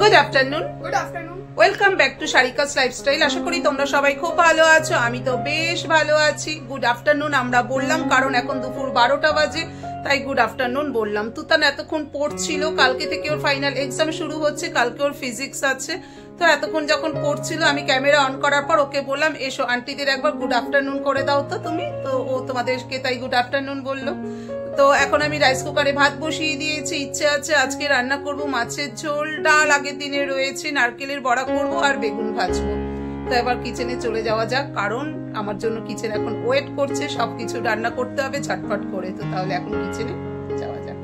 Good afternoon. Welcome back to Sarika's lifestyle. আশা করি তোমরা সবাই খুব ভালো আছো, আমি তো বেশ ভালো আছি। গুড আফটারনুন আমরা বললাম কারণ এখন দুপুর 12টা বাজে, তাই গুড আফটারনুন বললাম। তুতান এতক্ষণ পড়ছিল, কালকে থেকে ওর ফাইনাল এক্সাম শুরু হচ্ছে, কালকে ওর ফিজিক্স আছে। তো এতক্ষণ যখন পড়ছিল আমি ক্যামেরা অন করার পর ওকে বললাম এসো আন্টিদের একবার গুড আফটারনুন করে দাও তো তুমি, তো ও তোমাদেরকে তাই গুড আফটারনুন বললো। তো এখন আমি রাইস কুকারে ভাত বসিয়ে দিয়েছি, ইচ্ছে আছে আজকে রান্না করব মাছের ঝোল, ডাল আগের দিনে রয়েছে, নারকেলের বড়া করব আর বেগুন ভাজবো। তো এবার কিচেনে চলে যাওয়া যাক, কারণ আমার জন্য কিচেন এখন ওয়েট করছে, সবকিছু রান্না করতে হবে ঝটপট করে। তো তাহলে এখন কিচেনে যাওয়া যাক।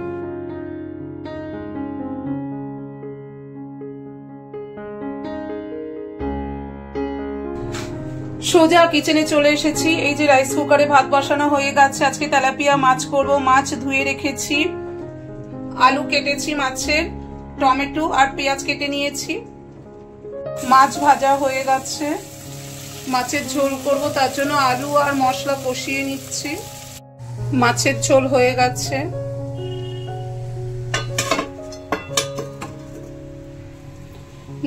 সোজা কিচেনে চলে এসেছি। এই যে রাইস কুকারে ভাত বসানো হয়ে গেছে, আজকে তেলাপিয়া মাছ করব। মাছ ধুয়ে রেখেছি, আলু কেটেছি মাছের, টমেটো আর পেঁয়াজ কেটে নিয়েছি। মাছ ভাজা হয়ে গেছে, মাছের ঝোল করব, তার জন্য আলু আর মশলা কষিয়ে নিচ্ছি। মাছের ঝোল হয়ে গেছে।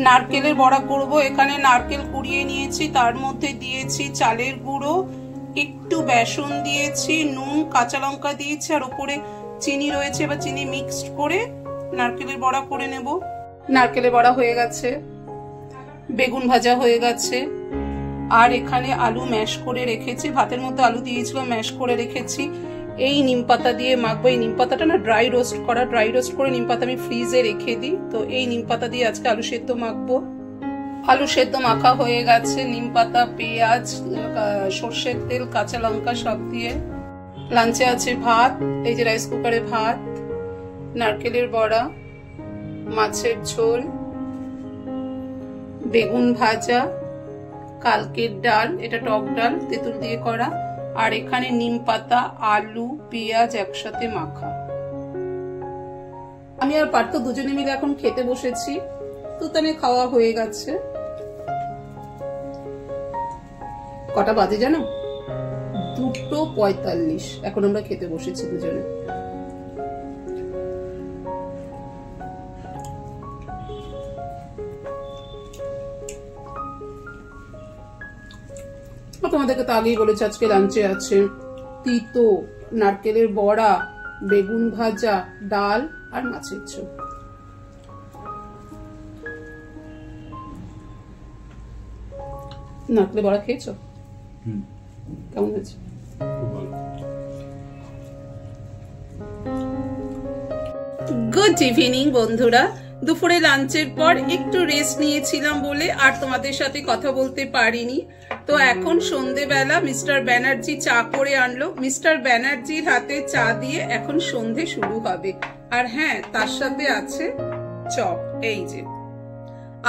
নারকেলের বড়া করব। এখানে নারকেল কুড়িয়ে নিয়েছি, তার মধ্যে দিয়েছি চালের গুঁড়ো, একটু বেসন দিয়েছি, নুন, কাঁচা লঙ্কা দিয়েছি আর উপরে চিনি রয়েছে। এবার চিনি মিক্সড করে নারকেলের বড়া করে নেব। নারকেলের বড়া হয়ে গেছে, বেগুন ভাজা হয়ে গেছে, আর এখানে আলু ম্যাশ করে রেখেছি। ভাতের মধ্যে আলু দিয়েছিলাম, ম্যাশ করে রেখেছি। এই নিম পাতা দিয়ে মাখবো। এই নিম পাতাটা না ড্রাই রোস্ট করে নিম পাতা আমি ফ্রিজে রেখে দিই। তো এই নিম পাতা দিয়ে আজকে আলু সেদ্ধ মাখবো। আলু সেদ্ধ মাখা হয়ে গেছে, নিম পাতা, পেঁয়াজ, সর্ষের তেল, কাঁচা লঙ্কা সব দিয়ে। লাঞ্চে আছে ভাত, এই যে রাইস কুকারে ভাত, নারকেলের বড়া, মাছের ঝোল, বেগুন ভাজা, কালকের ডাল, এটা টক ডাল তেঁতুল দিয়ে করা, আর এখানে নিম পাতা, আলু, পেঁয়াজ একসাথে মাখা। আমি আর পার্থ দুজনে মিলে এখন খেতে বসেছি। তুতানে খাওয়া হয়ে গেছে। কটা বাজে জানো? 2:45। এখন আমরা খেতে বসেছি দুজনে। তোমাদেরকে তো আগেই বলেছি আজকে লাঞ্চে আছে তিতো, নারকেলের বড়া, বেগুন ভাজা, ডাল আর মাছের ঝোল। নারকেলের বড়া খেয়েছো? কেমন হয়েছে? গুড ইভিনিং বন্ধুরা। দুপুরে লাঞ্চের পর একটু রেস্ট নিয়েছিলাম বলে আর তোমাদের সাথে কথা বলতে পারিনি। তো এখন সন্ধেবেলা মিস্টার ব্যানার্জি চা করে আনলো। মিস্টার ব্যানার্জির হাতে চা দিয়ে এখন সন্ধে শুরু হবে। আর হ্যাঁ, তার সাথে আছে চপ, এই যে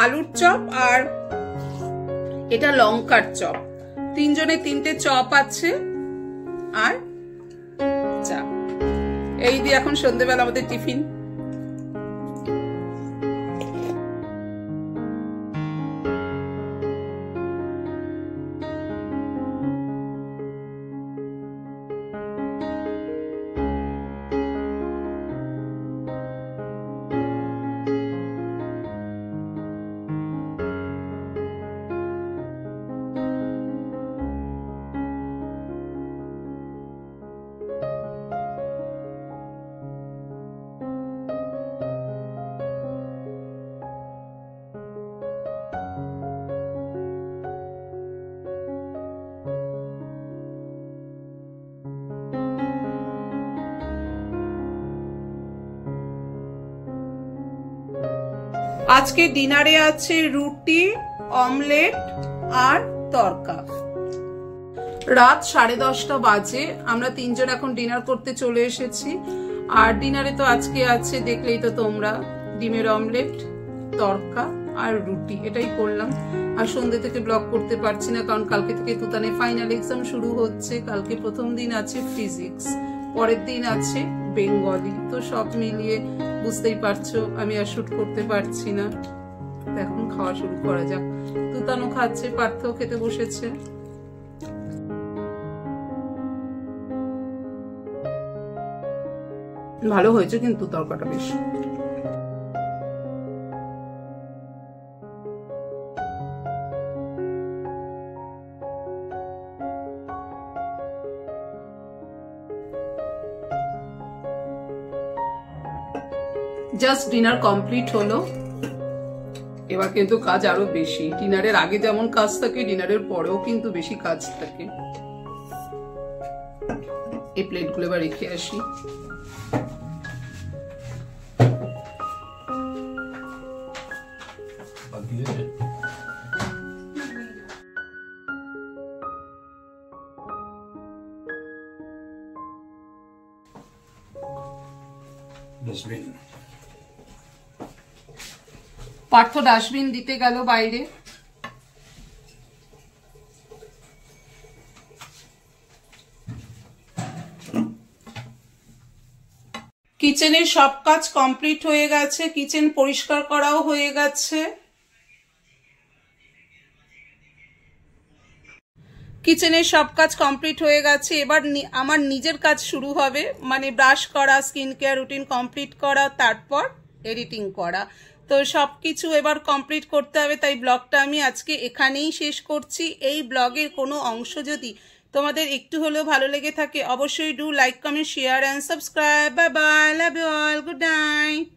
আলুর চপ আর এটা লঙ্কার চপ। তিনজনে তিনটে চপ আছে আর চা। এই দিয়ে এখন সন্ধেবেলা আমাদের টিফিন। আজকে ডিনারে আছে রুটি, অমলেট আর তরকা। রাত 10:30 বাজে, আমরা তিনজন এখন ডিনার করতে চলে এসেছি। আর ডিনারে তো আজকে আছে, দেখলেই তো তোমরা, ডিমের অমলেট, তরকা আর রুটি, এটাই করলাম। আর সন্ধ্যে থেকে ব্লগ করতে পারছি না, কারণ কালকে থেকে তুতানের ফাইনাল এক্সাম শুরু হচ্ছে। কালকে প্রথম দিন আছে ফিজিক্স, পরের দিন আছে বেঙ্গলি। তো সব মিলিয়ে বুঝতেই পারছো আমি আর শুট করতে পারছি না। এখন খাওয়া শুরু করা যাক। তুতানও খাচ্ছে, পার্থও খেতে বসেছে। ভালো হয়েছে কিন্তু তরকাটা বেশ। জাস্ট ডিনার কমপ্লিট হলো, এবার কিন্তু কাজ আরো বেশি। ডিনারের আগে যেমন কাজ থাকে, ডিনারের পরেও কিন্তু বেশি কাজ থাকে। এই প্লেটগুলো এবার রেখে আসি। পার্থ ডাস্টবিন দিতে গেল বাইরে। কিচেনের সব কাজ কমপ্লিট হয়ে গেছে, কিচেন পরিষ্কার করাও হয়ে গেছে। কিচেনের সব কাজ কমপ্লিট হয়ে গেছে, এবার আমার নিজের কাজ শুরু হবে, মানে ব্রাশ করা, স্কিন কেয়ার রুটিন কমপ্লিট করা, তারপর এডিটিং করা। তো সব কিছু এবার কমপ্লিট করতে হবে, তাই ব্লগটা আমি আজকে এখানেই শেষ করছি। এই ব্লগের কোনো অংশ যদি তোমাদের একটু হলেও ভালো লেগে থাকে, অবশ্যই do like, comment, share and subscribe. Bye bye, love you all, good night.